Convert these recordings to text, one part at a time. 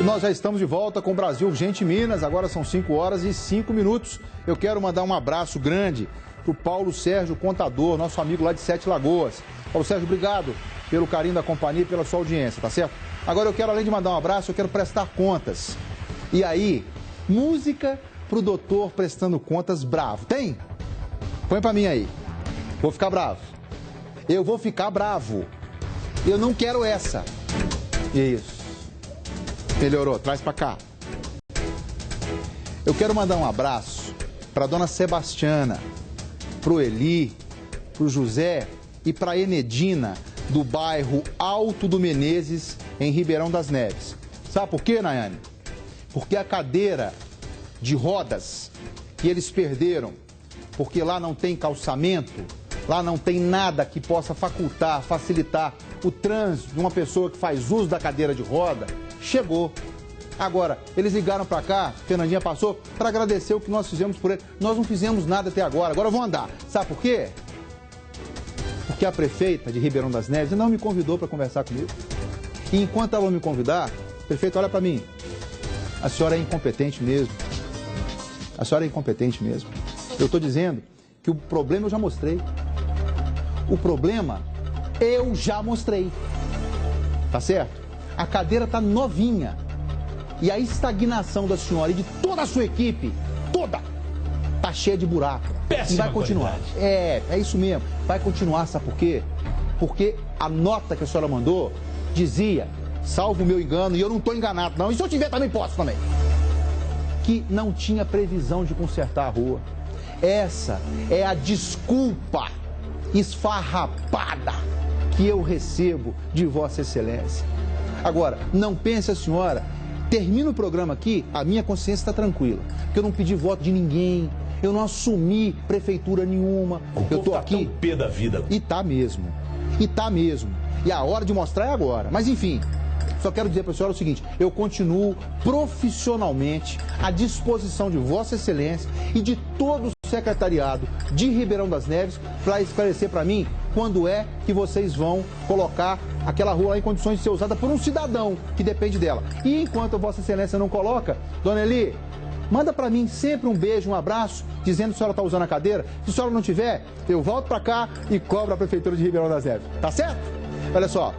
Nós já estamos de volta com o Brasil Urgente Minas, agora são 5 horas e 5 minutos. Eu quero mandar um abraço grande para o Paulo Sérgio Contador, nosso amigo lá de Sete Lagoas. Paulo Sérgio, obrigado pelo carinho da companhia e pela sua audiência, tá certo? Agora eu quero, além de mandar um abraço, eu quero prestar contas. E aí, música pro doutor prestando contas bravo. Tem? Põe pra mim aí. Vou ficar bravo. Eu vou ficar bravo. Eu não quero essa. Isso. Melhorou, traz pra cá. Eu quero mandar um abraço pra dona Sebastiana, pro Eli, pro José e pra Enedina, do bairro Alto do Menezes, em Ribeirão das Neves. Sabe por quê, Nayane? Porque a cadeira de rodas que eles perderam, porque lá não tem calçamento, lá não tem nada que possa facultar, facilitar o trânsito de uma pessoa que faz uso da cadeira de roda, chegou. Agora, eles ligaram para cá, Fernandinha passou, para agradecer o que nós fizemos por ele. Nós não fizemos nada até agora, agora eu vou andar. Sabe por quê? Porque a prefeita de Ribeirão das Neves não me convidou para conversar comigo. E enquanto ela não me convidar, prefeito, olha para mim. A senhora é incompetente mesmo. A senhora é incompetente mesmo. Eu estou dizendo que o problema eu já mostrei. O problema eu já mostrei. Tá certo? A cadeira tá novinha. E a estagnação da senhora e de toda a sua equipe, toda, tá cheia de buraco. Péssima e vai continuar. qualidade. É isso mesmo. Vai continuar, sabe por quê? Porque a nota que a senhora mandou dizia, salvo o meu engano, e eu não estou enganado não, e se eu tiver também posso também, que não tinha previsão de consertar a rua. Essa é a desculpa esfarrapada que eu recebo de Vossa Excelência. Agora, não pense a senhora, termina o programa aqui, a minha consciência está tranquila, porque eu não pedi voto de ninguém, eu não assumi prefeitura nenhuma, eu estou aqui... Tão pé da vida. E tá mesmo, e a hora de mostrar é agora, mas enfim... Só quero dizer para a senhora o seguinte, eu continuo profissionalmente à disposição de Vossa Excelência e de todo o secretariado de Ribeirão das Neves para esclarecer para mim quando é que vocês vão colocar aquela rua lá em condições de ser usada por um cidadão que depende dela. E enquanto Vossa Excelência não coloca, dona Eli, manda para mim sempre um beijo, um abraço, dizendo que a senhora está usando a cadeira. Se a senhora não tiver, eu volto para cá e cobro a Prefeitura de Ribeirão das Neves. Tá certo? Olha só.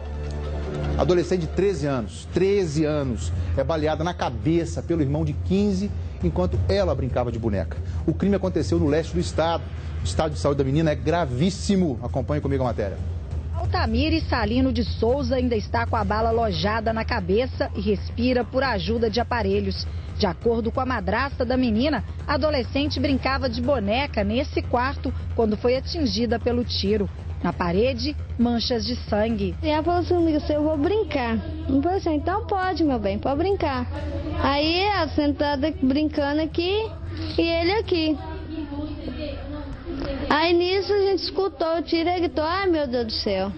Adolescente de 13 anos, é baleada na cabeça pelo irmão de 15, enquanto ela brincava de boneca. O crime aconteceu no leste do estado. O estado de saúde da menina é gravíssimo. Acompanhe comigo a matéria. Altamire Salino de Souza ainda está com a bala alojada na cabeça e respira por ajuda de aparelhos. De acordo com a madrasta da menina, a adolescente brincava de boneca nesse quarto quando foi atingida pelo tiro. Na parede, manchas de sangue. E ela falou assim, eu vou brincar. Eu falei assim, então pode, meu bem, pode brincar. Aí ela sentada brincando aqui e ele aqui. Aí nisso a gente escutou o tiro e gritou, ai meu Deus do céu.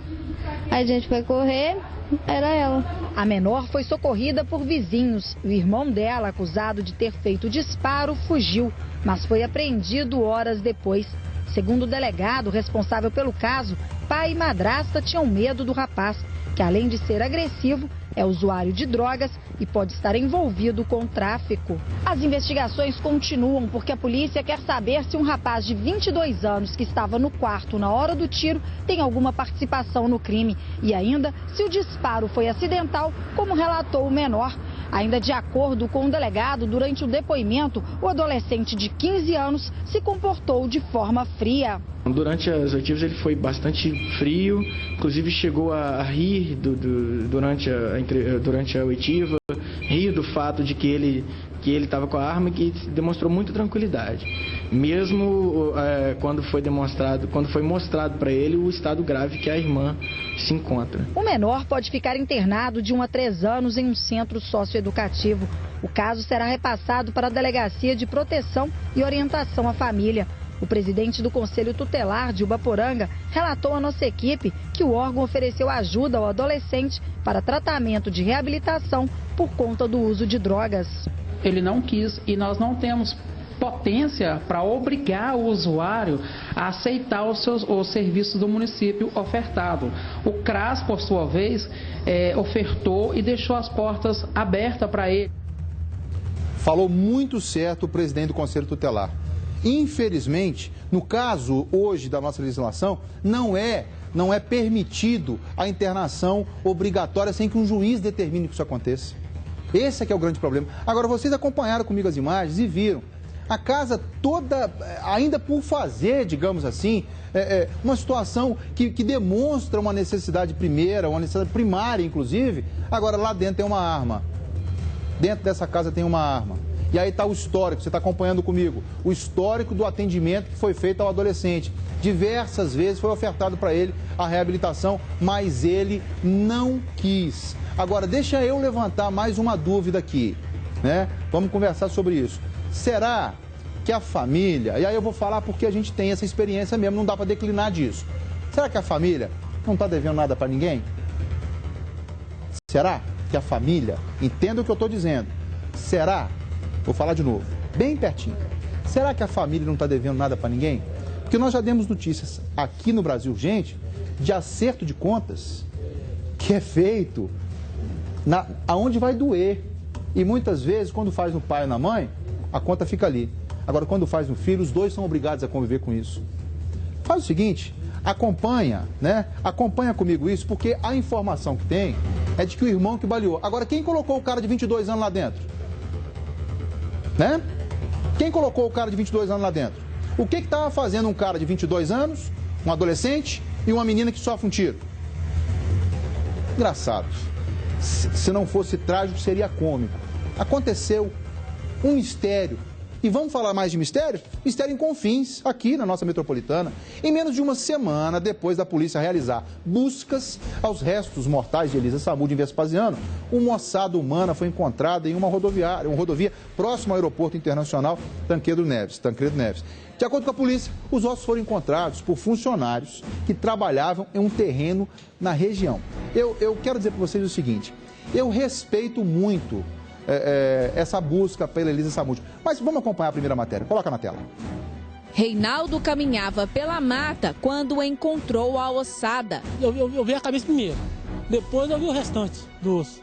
Aí a gente foi correr, era ela. A menor foi socorrida por vizinhos. O irmão dela, acusado de ter feito o disparo, fugiu, mas foi apreendido horas depois. Segundo o delegado responsável pelo caso, pai e madrasta tinham medo do rapaz, que além de ser agressivo, é usuário de drogas e pode estar envolvido com tráfico. As investigações continuam porque a polícia quer saber se um rapaz de 22 anos que estava no quarto na hora do tiro tem alguma participação no crime e ainda se o disparo foi acidental, como relatou o menor. Ainda de acordo com o delegado, durante o depoimento, o adolescente de 15 anos se comportou de forma fria. Durante as oitivas ele foi bastante frio, inclusive chegou a rir durante a oitiva, rir do fato de que ele estava com a arma e que demonstrou muita tranquilidade. Mesmo quando foi mostrado para ele o estado grave que a irmã se encontra. O menor pode ficar internado de 1 a 3 anos em um centro socioeducativo. O caso será repassado para a Delegacia de Proteção e Orientação à Família. O presidente do Conselho Tutelar de Ubaporanga relatou à nossa equipe que o órgão ofereceu ajuda ao adolescente para tratamento de reabilitação por conta do uso de drogas. Ele não quis e nós não temos potência para obrigar o usuário a aceitar os serviços do município ofertado. O CRAS, por sua vez, ofertou e deixou as portas abertas para ele. Falou muito certo o presidente do Conselho Tutelar. Infelizmente, no caso hoje da nossa legislação, não é permitido a internação obrigatória sem que um juiz determine que isso aconteça. Esse é que é o grande problema. Agora, vocês acompanharam comigo as imagens e viram. A casa toda, ainda por fazer, digamos assim, uma situação que demonstra uma necessidade primeira, uma necessidade primária, inclusive. Agora, lá dentro tem uma arma. Dentro dessa casa tem uma arma. E aí está o histórico, você está acompanhando comigo, o histórico do atendimento que foi feito ao adolescente. Diversas vezes foi ofertado para ele a reabilitação, mas ele não quis. Agora, deixa eu levantar mais uma dúvida aqui, né? Vamos conversar sobre isso. Será que a família, e aí eu vou falar porque a gente tem essa experiência mesmo, não dá para declinar disso. Será que a família não está devendo nada para ninguém? Será que a família, entenda o que eu estou dizendo, será? Vou falar de novo, bem pertinho. Será que a família não está devendo nada para ninguém? Porque nós já demos notícias aqui no Brasil, gente, de acerto de contas que é feito aonde vai doer. E muitas vezes, quando faz no pai ou na mãe, a conta fica ali. Agora, quando faz no filho, os dois são obrigados a conviver com isso. Faz o seguinte, acompanha, né? Acompanha comigo isso, porque a informação que tem é de que o irmão que baleou. Agora, quem colocou o cara de 22 anos lá dentro? Né? Quem colocou o cara de 22 anos lá dentro? O que estava fazendo um cara de 22 anos, um adolescente e uma menina que sofre um tiro? Engraçado. Se não fosse trágico, seria cômico. Aconteceu um mistério. E vamos falar mais de mistério? Mistério em Confins, aqui na nossa metropolitana. Em menos de uma semana depois da polícia realizar buscas aos restos mortais de Elisa Samúdio em Vespasiano, uma ossada humana foi encontrada em uma rodovia próxima ao aeroporto internacional Tancredo Neves. De acordo com a polícia, os ossos foram encontrados por funcionários que trabalhavam em um terreno na região. Eu quero dizer para vocês o seguinte, eu respeito muito essa busca pela Elisa Samúdio. Mas vamos acompanhar a primeira matéria. Coloca na tela. Reinaldo caminhava pela mata quando encontrou a ossada. Eu vi a cabeça primeiro, depois eu vi o restante do osso.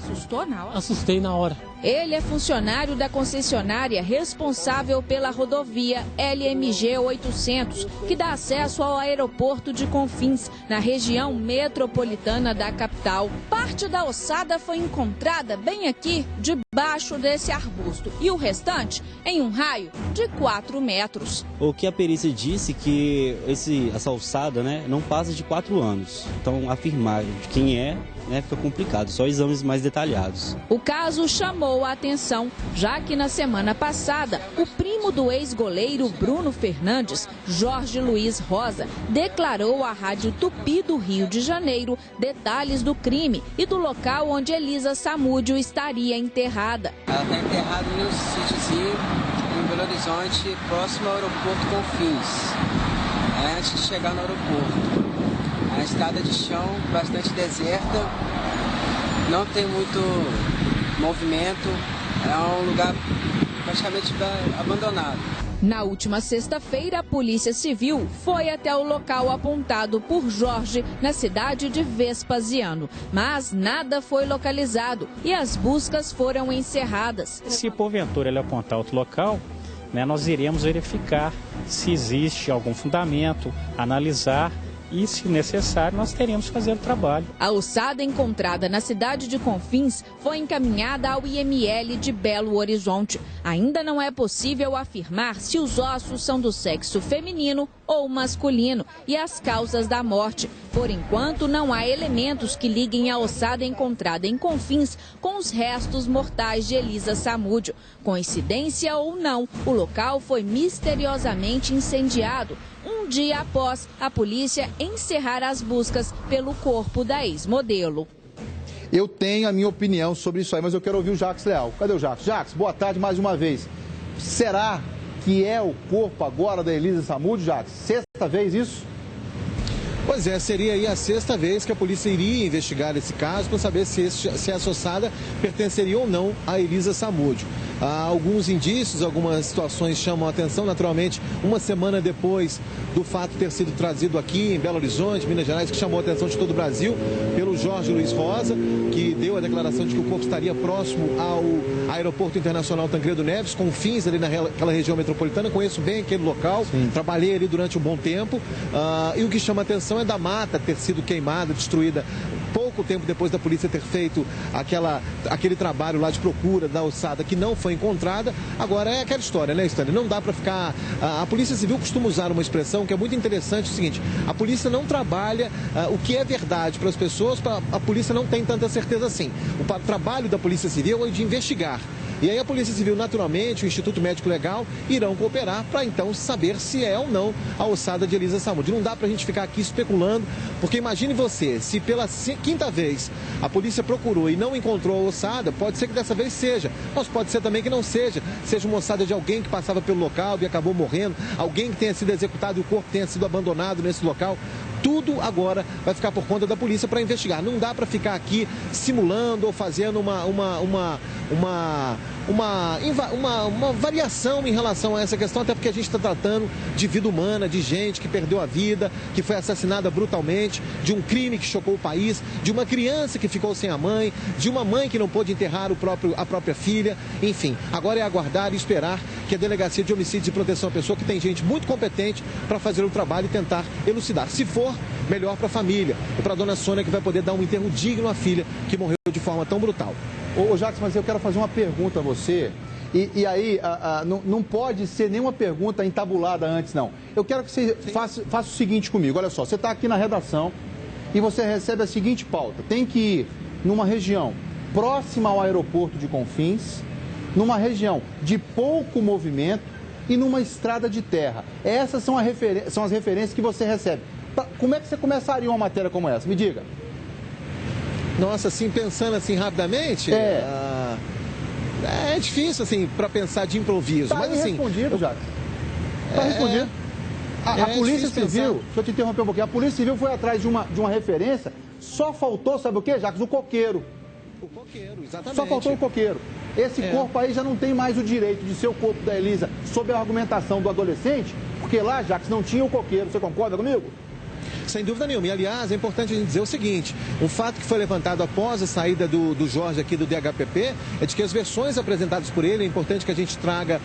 Assustou na hora? Assustei na hora. Ele é funcionário da concessionária responsável pela rodovia LMG 800, que dá acesso ao aeroporto de Confins, na região metropolitana da capital. Parte da ossada foi encontrada bem aqui, debaixo desse arbusto, e o restante em um raio de 4 metros. O que a perícia disse que essa ossada, né, não passa de 4 anos. Então, afirmar de quem é, né, fica complicado, só exames mais detalhados. O caso chamou a atenção, já que na semana passada, o primo do ex-goleiro Bruno Fernandes, Jorge Luiz Rosa, declarou à Rádio Tupi do Rio de Janeiro detalhes do crime e do local onde Elisa Samúdio estaria enterrada. Ela está enterrada no sítiozinho em Belo Horizonte, próximo ao aeroporto Confins, antes de chegar no aeroporto. A estrada de chão bastante deserta, não tem muito movimento, é um lugar praticamente abandonado. Na última sexta-feira, a Polícia Civil foi até o local apontado por Jorge, na cidade de Vespasiano. Mas nada foi localizado e as buscas foram encerradas. Se porventura ele apontar outro local, né, nós iremos verificar se existe algum fundamento, analisar. E, se necessário, nós teremos que fazer o trabalho. A ossada encontrada na cidade de Confins foi encaminhada ao IML de Belo Horizonte. Ainda não é possível afirmar se os ossos são do sexo feminino ou masculino e as causas da morte. Por enquanto, não há elementos que liguem a ossada encontrada em Confins com os restos mortais de Elisa Samúdio. Coincidência ou não, o local foi misteriosamente incendiado um dia após a polícia encerrar as buscas pelo corpo da ex-modelo. Eu tenho a minha opinião sobre isso aí, mas eu quero ouvir o Jacques Leal. Cadê o Jacques? Jacques, boa tarde mais uma vez. Será que é o corpo agora da Elisa Samúdio, Jacques? Sexta vez isso? Pois é, seria aí a 6ª vez que a polícia iria investigar esse caso para saber se essa ossada pertenceria ou não a Elisa Samúdio. Há alguns indícios, algumas situações chamam a atenção, naturalmente, uma semana depois do fato ter sido trazido aqui em Belo Horizonte, Minas Gerais, que chamou a atenção de todo o Brasil, pelo Jorge Luiz Rosa, que deu a declaração de que o corpo estaria próximo ao Aeroporto Internacional Tancredo Neves, com fins ali naquela região metropolitana. Conheço bem aquele local, trabalhei ali durante um bom tempo, e o que chama a atenção é da mata ter sido queimada, destruída pouco tempo depois da polícia ter feito aquele trabalho lá de procura da ossada que não foi encontrada. Agora é aquela história, né, Stanley? Não dá para ficar... A Polícia Civil costuma usar uma expressão que é muito interessante, é o seguinte: a polícia não trabalha o que é verdade para as pessoas, a polícia não tem tanta certeza assim. O trabalho da Polícia Civil é de investigar. E aí a Polícia Civil, naturalmente, o Instituto Médico Legal irão cooperar para então saber se é ou não a ossada de Elisa Samúdio. Não dá para a gente ficar aqui especulando, porque imagine você, se pela 5ª vez a polícia procurou e não encontrou a ossada, pode ser que dessa vez seja, mas pode ser também que não seja uma ossada de alguém que passava pelo local e acabou morrendo, alguém que tenha sido executado e o corpo tenha sido abandonado nesse local. Tudo agora vai ficar por conta da polícia para investigar. Não dá para ficar aqui simulando ou fazendo uma variação em relação a essa questão, até porque a gente está tratando de vida humana, de gente que perdeu a vida, que foi assassinada brutalmente, de um crime que chocou o país, de uma criança que ficou sem a mãe, de uma mãe que não pôde enterrar a própria filha. Enfim, agora é aguardar e esperar que a Delegacia de Homicídios e Proteção à Pessoa, que tem gente muito competente para fazer o trabalho e tentar elucidar. Se for, melhor para a família e para a dona Sônia, que vai poder dar um enterro digno à filha que morreu de forma tão brutal. Ô Jacques, mas eu quero fazer uma pergunta a você, e aí não pode ser nenhuma pergunta entabulada antes, não. Eu quero que você faça o seguinte comigo, olha só, você está aqui na redação e você recebe a seguinte pauta: tem que ir numa região próxima ao aeroporto de Confins, numa região de pouco movimento e numa estrada de terra. Essas são as referências que você recebe. Como é que você começaria uma matéria como essa? Me diga. Nossa, assim, pensando assim rapidamente, é difícil, assim, para pensar de improviso. Mas assim, respondido, Jacques. Está respondido. A Polícia Civil, deixa eu te interromper um pouquinho, a Polícia Civil foi atrás de uma referência, só faltou, sabe o quê, Jacques? O coqueiro. O coqueiro, exatamente. Só faltou o coqueiro. Esse corpo aí já não tem mais o direito de ser o corpo da Elisa sob a argumentação do adolescente, porque lá, Jacques, não tinha o coqueiro. Você concorda comigo? Sem dúvida nenhuma. E, aliás, é importante a gente dizer o seguinte: um fato que foi levantado após a saída do Jorge aqui do DHPP é de que as versões apresentadas por ele, é importante que a gente traga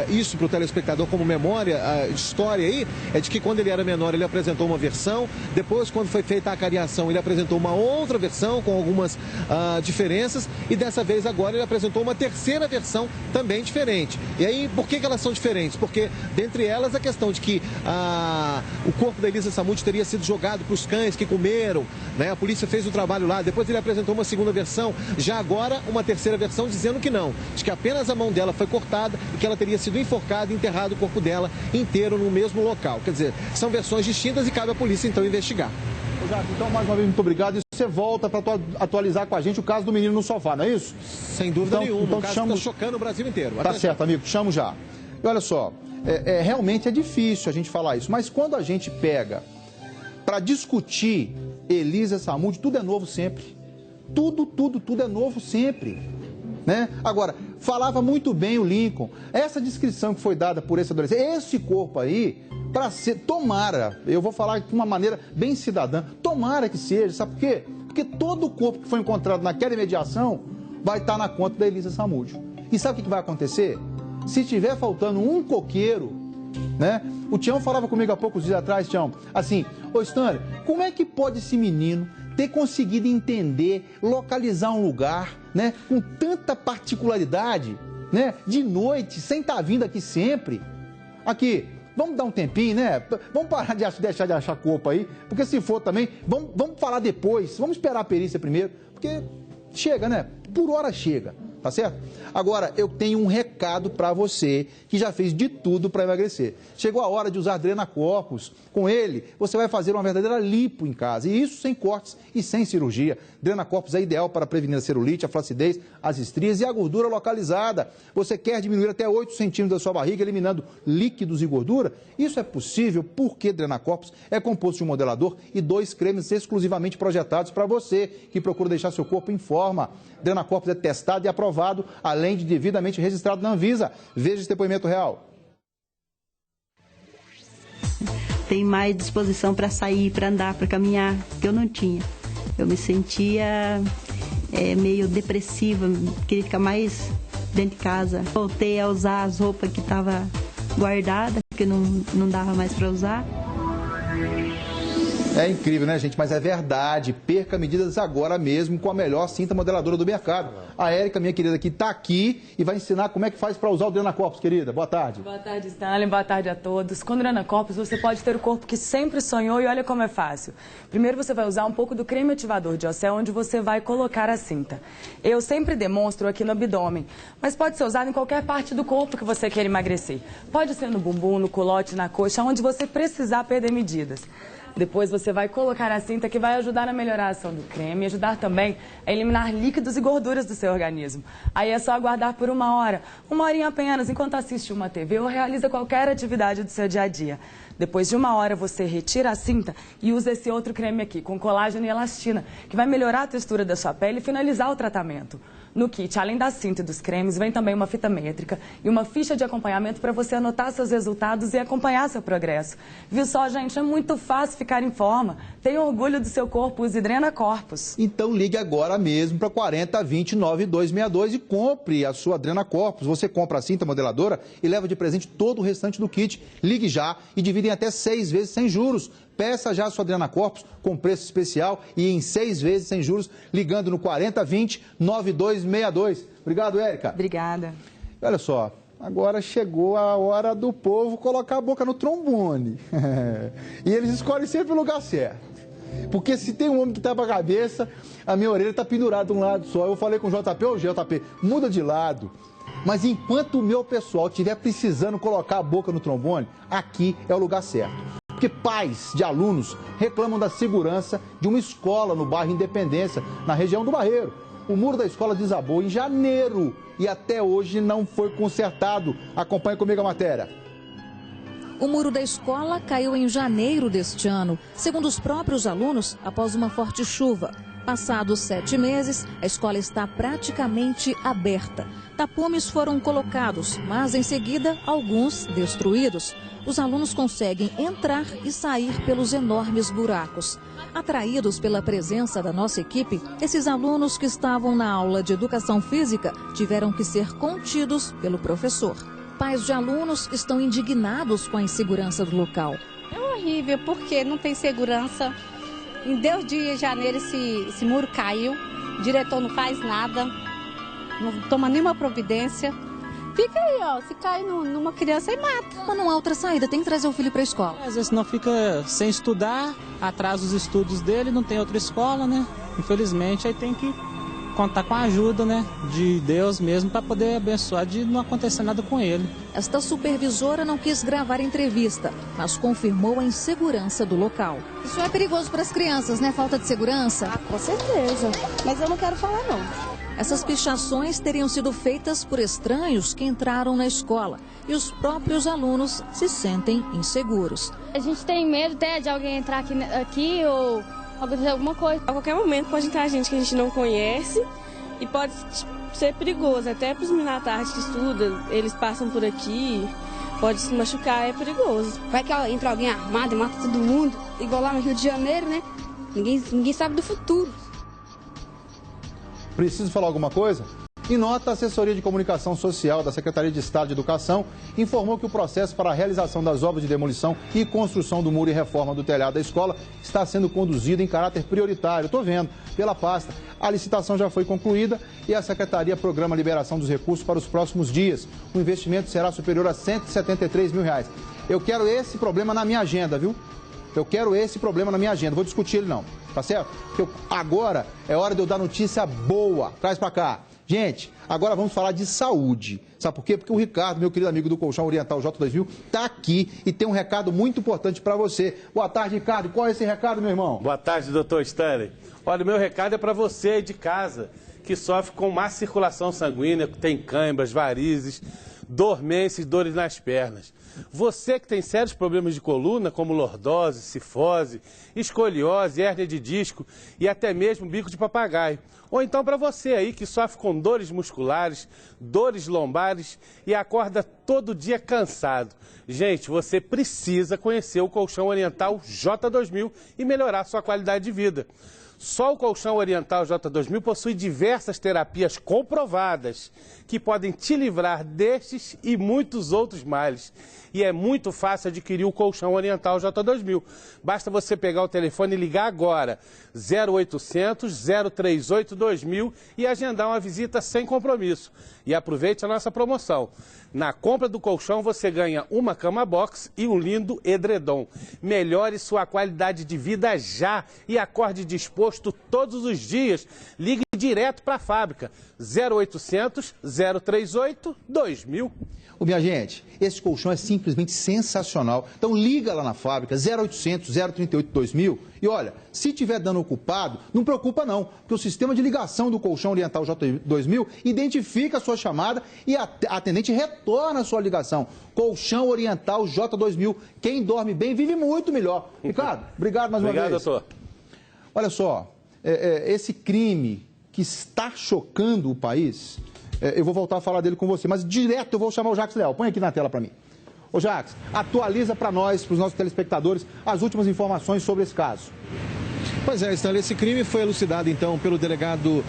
isso para o telespectador como memória, história aí, é de que quando ele era menor ele apresentou uma versão, depois quando foi feita a acariação ele apresentou uma outra versão com algumas diferenças, e dessa vez agora ele apresentou uma terceira versão também diferente. E aí, por que elas são diferentes? Porque, dentre elas, a questão de que o corpo da Elisa Samúdio teria sido jogado para os cães que comeram, né? A polícia fez o trabalho lá, depois ele apresentou uma segunda versão, já agora uma terceira versão dizendo que não, de que apenas a mão dela foi cortada e que ela teria sido enforcada e enterrado o corpo dela inteiro no mesmo local. Quer dizer, são versões distintas e cabe à polícia então investigar. Jacques, então mais uma vez muito obrigado, e você volta para atualizar com a gente o caso do menino no sofá, não é isso? Sem dúvida nenhuma, então, o caso está chocando o Brasil inteiro. Tá certo, amigo, te chamo já. E olha só, realmente é difícil a gente falar isso, mas quando a gente pega para discutir Elisa Samúdio, tudo é novo sempre. Tudo é novo sempre. Né? Agora, falava muito bem o Lincoln. Essa descrição que foi dada por esse adolescente, esse corpo aí, para ser, tomara, eu vou falar de uma maneira bem cidadã, tomara que seja, sabe por quê? Porque todo o corpo que foi encontrado naquela imediação vai estar na conta da Elisa Samúdio. E sabe o que vai acontecer? Se tiver faltando um coqueiro, né? O Tião falava comigo há poucos dias atrás, Tião, assim: ô Stanley, como é que pode esse menino ter conseguido entender, localizar um lugar, né, com tanta particularidade, né, de noite, sem estar vindo aqui sempre? Aqui, vamos dar um tempinho, né? Vamos parar de deixar de achar corpo aí, porque se for também, vamos falar depois, vamos esperar a perícia primeiro, porque chega, né? Por hora chega. tá certo? Agora, eu tenho um recado para você que já fez de tudo para emagrecer. Chegou a hora de usar Drena Corpus. Com ele, você vai fazer uma verdadeira lipo em casa, e isso sem cortes e sem cirurgia. Drena Corpus é ideal para prevenir a celulite, a flacidez, as estrias e a gordura localizada. Você quer diminuir até 8 centímetros da sua barriga, eliminando líquidos e gordura? Isso é possível porque Drena Corpus é composto de um modelador e 2 cremes exclusivamente projetados para você, que procura deixar seu corpo em forma. Drena Corpus é testado e aprovado, além de devidamente registrado na Anvisa. Veja esse depoimento real. Tem mais disposição para sair, para andar, para caminhar, que eu não tinha. Eu me sentia meio depressiva, queria ficar mais dentro de casa. Voltei a usar as roupas que estavam guardadas, que não dava mais para usar. É incrível, né, gente? Mas é verdade. Perca medidas agora mesmo com a melhor cinta modeladora do mercado. A Érica, minha querida, que está aqui e vai ensinar como é que faz para usar o Drena Corpus, querida. Boa tarde. Boa tarde, Stanley. Boa tarde a todos. Com o Drena Corpus, você pode ter o corpo que sempre sonhou e olha como é fácil. Primeiro, você vai usar um pouco do creme ativador de ocel, onde você vai colocar a cinta. Eu sempre demonstro aqui no abdômen, mas pode ser usado em qualquer parte do corpo que você queira emagrecer. Pode ser no bumbum, no culote, na coxa, onde você precisar perder medidas. Depois você vai colocar a cinta que vai ajudar a melhorar a ação do creme e ajudar também a eliminar líquidos e gorduras do seu organismo. Aí é só aguardar por 1 hora, 1 horinha apenas, enquanto assiste uma TV ou realiza qualquer atividade do seu dia a dia. Depois de 1 hora você retira a cinta e usa esse outro creme aqui, com colágeno e elastina, que vai melhorar a textura da sua pele e finalizar o tratamento. No kit, além da cinta e dos cremes, vem também uma fita métrica e uma ficha de acompanhamento para você anotar seus resultados e acompanhar seu progresso. Viu só, gente? É muito fácil ficar em forma. Tenha orgulho do seu corpo, use Drena Corpus. Então ligue agora mesmo para 4020-9262 e compre a sua Drena Corpus. Você compra a cinta modeladora e leva de presente todo o restante do kit. Ligue já e divide em até 6 vezes sem juros. Peça já a sua Drena Corpus com preço especial e em 6 vezes sem juros, ligando no 4020-9262. Obrigado, Érica. Obrigada. Olha só, agora chegou a hora do povo colocar a boca no trombone. E eles escolhem sempre o lugar certo. Porque se tem um homem que tapa a cabeça, a minha orelha está pendurada de um lado só. Eu falei com o JP, ô JP, muda de lado. Mas enquanto o meu pessoal estiver precisando colocar a boca no trombone, aqui é o lugar certo. Porque pais de alunos reclamam da segurança de uma escola no bairro Independência, na região do Barreiro. O muro da escola desabou em janeiro e até hoje não foi consertado. Acompanhe comigo a matéria. O muro da escola caiu em janeiro deste ano, segundo os próprios alunos, após uma forte chuva. Passados 7 meses, a escola está praticamente aberta. Tapumes foram colocados, mas em seguida, alguns destruídos. Os alunos conseguem entrar e sair pelos enormes buracos. Atraídos pela presença da nossa equipe, esses alunos que estavam na aula de educação física tiveram que ser contidos pelo professor. Pais de alunos estão indignados com a insegurança do local. É horrível porque não tem segurança. Em 2 dias de janeiro esse muro caiu, o diretor não faz nada, não toma nenhuma providência. Fica aí, ó, se cair numa criança e mata. Mas não há outra saída, tem que trazer o filho para a escola. Às vezes não fica sem estudar, atrasa os estudos dele, não tem outra escola, né? Infelizmente aí tem que contar com a ajuda, né, de Deus mesmo para poder abençoar de não acontecer nada com ele. Esta supervisora não quis gravar entrevista, mas confirmou a insegurança do local. Isso é perigoso para as crianças, né? Falta de segurança? Ah, com certeza. Mas eu não quero falar, não. Essas pichações teriam sido feitas por estranhos que entraram na escola e os próprios alunos se sentem inseguros. A gente tem medo até de alguém entrar aqui ou acontecer alguma coisa. A qualquer momento pode entrar gente que a gente não conhece e pode ser perigoso, até para os meninos à tarde que estudam, eles passam por aqui, pode se machucar, é perigoso. Vai que entra alguém armado e mata todo mundo, igual lá no Rio de Janeiro, né? Ninguém sabe do futuro. Preciso falar alguma coisa? Em nota, a Assessoria de Comunicação Social da Secretaria de Estado de Educação informou que o processo para a realização das obras de demolição e construção do muro e reforma do telhado da escola está sendo conduzido em caráter prioritário. Estou vendo, pela pasta. A licitação já foi concluída e a Secretaria programa a liberação dos recursos para os próximos dias. O investimento será superior a R$173 mil. Eu quero esse problema na minha agenda, viu? Eu quero esse problema na minha agenda. Vou discutir ele não, tá certo? Porque agora é hora de eu dar notícia boa. Traz pra cá. Gente, agora vamos falar de saúde. Sabe por quê? Porque o Ricardo, meu querido amigo do Colchão Oriental J2000, está aqui e tem um recado muito importante para você. Boa tarde, Ricardo. Qual é esse recado, meu irmão? Boa tarde, doutor Stanley. Olha, o meu recado é para você aí de casa, que sofre com má circulação sanguínea, que tem câimbras, varizes, dormências, dores nas pernas. Você que tem sérios problemas de coluna, como lordose, cifose, escoliose, hérnia de disco e até mesmo bico de papagaio. Ou então para você aí que sofre com dores musculares, dores lombares e acorda todo dia cansado. Gente, você precisa conhecer o Colchão Oriental J2000 e melhorar sua qualidade de vida. Só o Colchão Oriental J2000 possui diversas terapias comprovadas que podem te livrar destes e muitos outros males. E é muito fácil adquirir o Colchão Oriental J2000. Basta você pegar o telefone e ligar agora, 0800 038 2000 e agendar uma visita sem compromisso. E aproveite a nossa promoção. Na compra do colchão você ganha uma cama box e um lindo edredom. Melhore sua qualidade de vida já e acorde disposto todos os dias. Ligue direto para a fábrica, 0800 038 2000. Minha gente, esse colchão é simplesmente sensacional. Então liga lá na fábrica, 0800 038 2000. E olha, se tiver dano ocupado, não preocupa não, porque o sistema de ligação do Colchão Oriental J2000 identifica a sua chamada e a atendente retorna a sua ligação. Colchão Oriental J2000. Quem dorme bem vive muito melhor. Ricardo, obrigado mais uma vez. Obrigado, doutor. Olha só, esse crime que está chocando o país, eu vou voltar a falar dele com você, mas direto eu vou chamar o Jacques Leal. Põe aqui na tela para mim. Ô Jacques, atualiza para nós, para os nossos telespectadores, as últimas informações sobre esse caso. Pois é, Stanley, esse crime foi elucidado então pelo delegado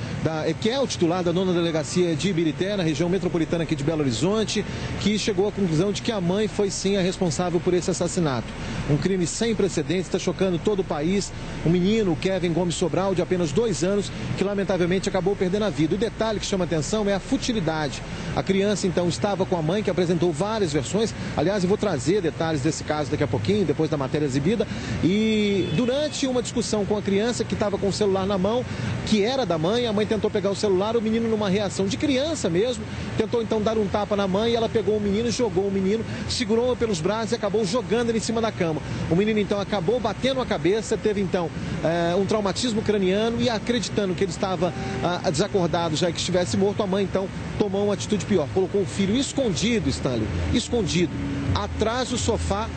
que é o titular da 9ª Delegacia de Ibirité, na região metropolitana aqui de Belo Horizonte, que chegou à conclusão de que a mãe foi sim a responsável por esse assassinato. Um crime sem precedentes, está chocando todo o país. Um menino, o Kevin Gomes Sobral, de apenas 2 anos, que lamentavelmente acabou perdendo a vida. O detalhe que chama atenção é a futilidade. A criança então estava com a mãe, que apresentou várias versões. Aliás, eu vou trazer detalhes desse caso daqui a pouquinho, depois da matéria exibida. E durante uma discussão com a criança que estava com o celular na mão, que era da mãe, a mãe tentou pegar o celular, o menino, numa reação de criança mesmo, tentou então dar um tapa na mãe, ela pegou o menino, jogou o menino, segurou-o pelos braços e acabou jogando ele em cima da cama. O menino então acabou batendo a cabeça, teve então um traumatismo craniano e, acreditando que ele estava desacordado, já que estivesse morto, a mãe então tomou uma atitude pior, colocou o filho escondido, Stanley, escondido, atrás do sofá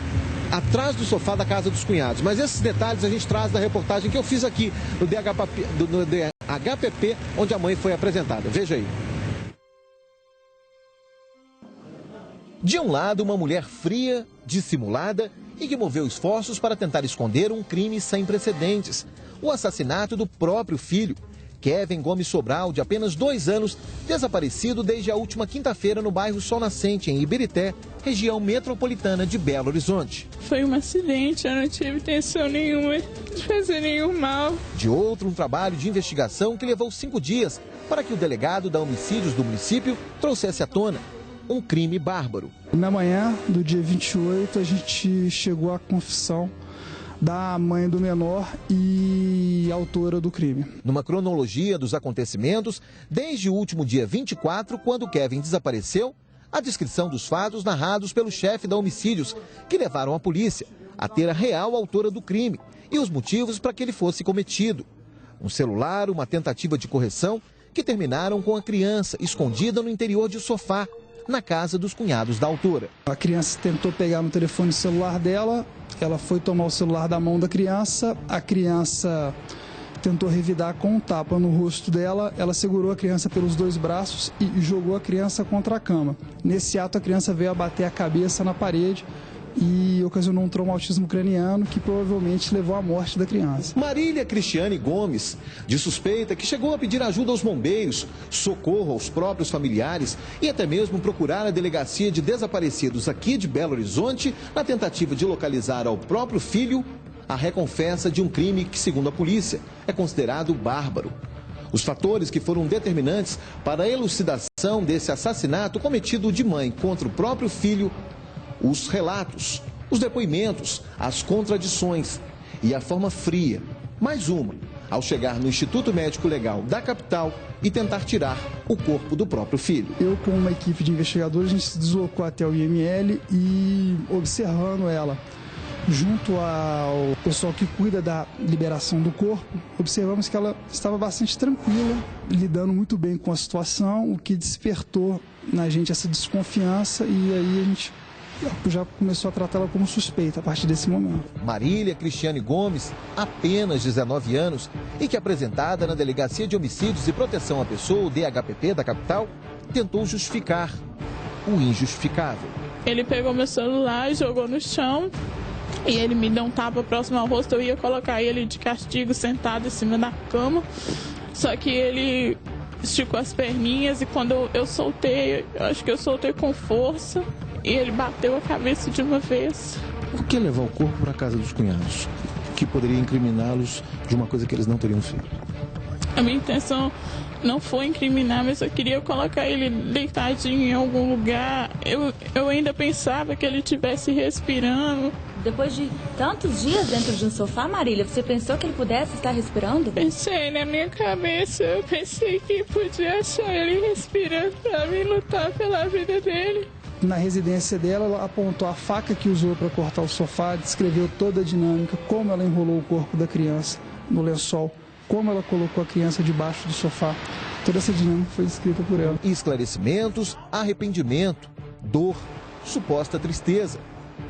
da casa dos cunhados. Mas esses detalhes a gente traz da reportagem que eu fiz aqui no DHPP, onde a mãe foi apresentada. Veja aí. De um lado, uma mulher fria, dissimulada e que moveu esforços para tentar esconder um crime sem precedentes: o assassinato do próprio filho. Kevin Gomes Sobral, de apenas 2 anos, desaparecido desde a última quinta-feira no bairro Sol Nascente, em Ibirité, região metropolitana de Belo Horizonte. Foi um acidente, eu não tive intenção nenhuma de fazer nenhum mal. De outro, um trabalho de investigação que levou 5 dias para que o delegado da homicídios do município trouxesse à tona um crime bárbaro. Na manhã do dia 28, a gente chegou à confissão da mãe do menor e autora do crime. Numa cronologia dos acontecimentos, desde o último dia 24, quando Kevin desapareceu, a descrição dos fatos narrados pelo chefe da homicídios, que levaram a polícia a ter a real autora do crime e os motivos para que ele fosse cometido. Um celular, uma tentativa de correção, que terminaram com a criança escondida no interior de um sofá, na casa dos cunhados da autora. A criança tentou pegar no telefone celular dela, ela foi tomar o celular da mão da criança, a criança tentou revidar com um tapa no rosto dela, ela segurou a criança pelos 2 braços e jogou a criança contra a cama. Nesse ato, a criança veio a bater a cabeça na parede e ocasionou um traumatismo craniano que provavelmente levou à morte da criança. Marília Cristiane Gomes, de suspeita, que chegou a pedir ajuda aos bombeiros, socorro aos próprios familiares e até mesmo procurar a delegacia de desaparecidos aqui de Belo Horizonte na tentativa de localizar ao próprio filho a reconfessa de um crime que, segundo a polícia, é considerado bárbaro. Os fatores que foram determinantes para a elucidação desse assassinato cometido de mãe contra o próprio filho: os relatos, os depoimentos, as contradições e a forma fria, mais uma, ao chegar no Instituto Médico Legal da capital e tentar tirar o corpo do próprio filho. Eu, com uma equipe de investigadores, a gente se deslocou até o IML e, observando ela, junto ao pessoal que cuida da liberação do corpo, observamos que ela estava bastante tranquila, lidando muito bem com a situação, o que despertou na gente essa desconfiança, e aí a gente já começou a tratá-la como suspeita a partir desse momento. Marília Cristiane Gomes, apenas 19 anos, e que, apresentada na Delegacia de Homicídios e Proteção à Pessoa, o DHPP da capital, tentou justificar o injustificável. Ele pegou meu celular, jogou no chão e ele me deu um tapa próximo ao rosto. Eu ia colocar ele de castigo sentado em cima da cama, só que ele esticou as perninhas e quando eu soltei, eu acho que eu soltei com força e ele bateu a cabeça de uma vez. Por que levar o corpo para a casa dos cunhados, que poderia incriminá-los de uma coisa que eles não teriam feito? A minha intenção não foi incriminar, mas eu queria colocar ele deitadinho em algum lugar. Eu ainda pensava que ele estivesse respirando. Depois de tantos dias dentro de um sofá, Marília, você pensou que ele pudesse estar respirando? Pensei na minha cabeça, eu pensei que podia achar ele respirando para mim lutar pela vida dele. Na residência dela, ela apontou a faca que usou para cortar o sofá, descreveu toda a dinâmica, como ela enrolou o corpo da criança no lençol, como ela colocou a criança debaixo do sofá. Toda essa dinâmica foi descrita por ela. Esclarecimentos, arrependimento, dor, suposta tristeza,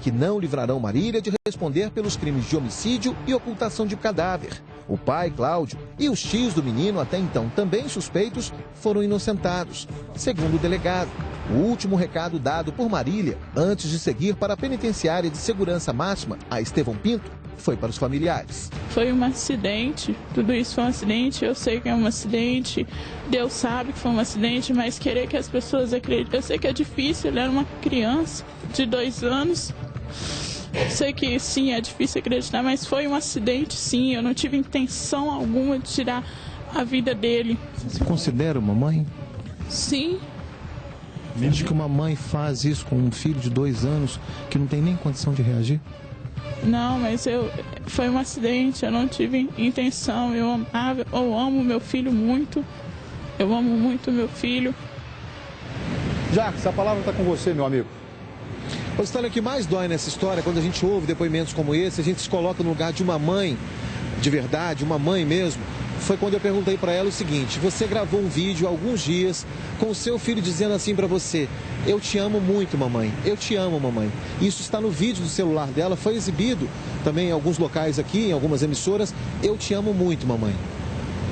que não livrarão Marília de responder pelos crimes de homicídio e ocultação de cadáver. O pai, Cláudio, e os tios do menino, até então também suspeitos, foram inocentados, segundo o delegado. O último recado dado por Marília, antes de seguir para a penitenciária de segurança máxima, a Estevão Pinto, foi para os familiares. Foi um acidente, tudo isso foi um acidente, eu sei que é um acidente, Deus sabe que foi um acidente, mas querer que as pessoas acreditem, eu sei que é difícil, ele era uma criança de 2 anos, sei que sim, é difícil acreditar, mas foi um acidente sim, eu não tive intenção alguma de tirar a vida dele. Você se considera uma mãe? Sim. Você acha que uma mãe faz isso com um filho de 2 anos que não tem nem condição de reagir? Não, mas foi um acidente, eu não tive intenção, eu amo meu filho muito, eu amo muito meu filho. Jacques, a palavra está com você, meu amigo. A história que mais dói nessa história, quando a gente ouve depoimentos como esse, a gente se coloca no lugar de uma mãe de verdade, uma mãe mesmo. Foi quando eu perguntei para ela o seguinte: você gravou um vídeo há alguns dias com o seu filho dizendo assim para você: eu te amo muito, mamãe, eu te amo, mamãe. Isso está no vídeo do celular dela, foi exibido também em alguns locais aqui, em algumas emissoras. Eu te amo muito, mamãe.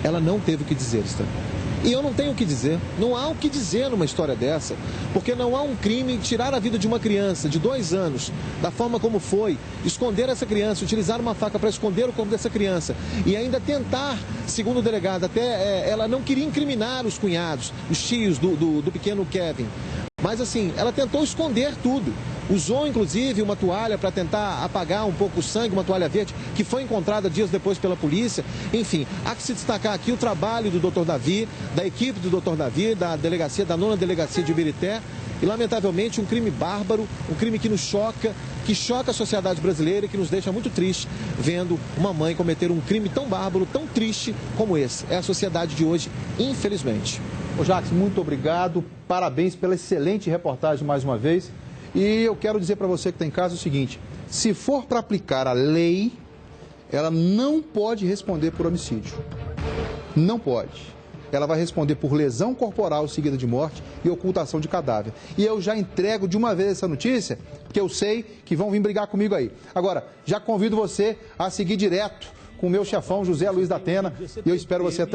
Ela não teve o que dizer, Estevão. E eu não tenho o que dizer, não há o que dizer numa história dessa, porque não há um crime tirar a vida de uma criança de 2 anos, da forma como foi, esconder essa criança, utilizar uma faca para esconder o corpo dessa criança e ainda tentar, segundo o delegado, até ela não queria incriminar os cunhados, os tios do pequeno Kevin, mas assim, ela tentou esconder tudo. Usou, inclusive, uma toalha para tentar apagar um pouco o sangue, uma toalha verde, que foi encontrada dias depois pela polícia. Enfim, há que se destacar aqui o trabalho do Dr. Davi, da equipe do Dr. Davi, da delegacia, da 9ª Delegacia de Ibirité. E, lamentavelmente, um crime bárbaro, um crime que nos choca, que choca a sociedade brasileira e que nos deixa muito triste vendo uma mãe cometer um crime tão bárbaro, tão triste como esse. É a sociedade de hoje, infelizmente. Ô Jacques, muito obrigado. Parabéns pela excelente reportagem mais uma vez. E eu quero dizer para você que está em casa o seguinte: se for para aplicar a lei, ela não pode responder por homicídio. Não pode. Ela vai responder por lesão corporal seguida de morte e ocultação de cadáver. E eu já entrego de uma vez essa notícia, porque eu sei que vão vir brigar comigo aí. Agora, já convido você a seguir direto com o meu chefão, José Luiz da Atena, e eu espero você até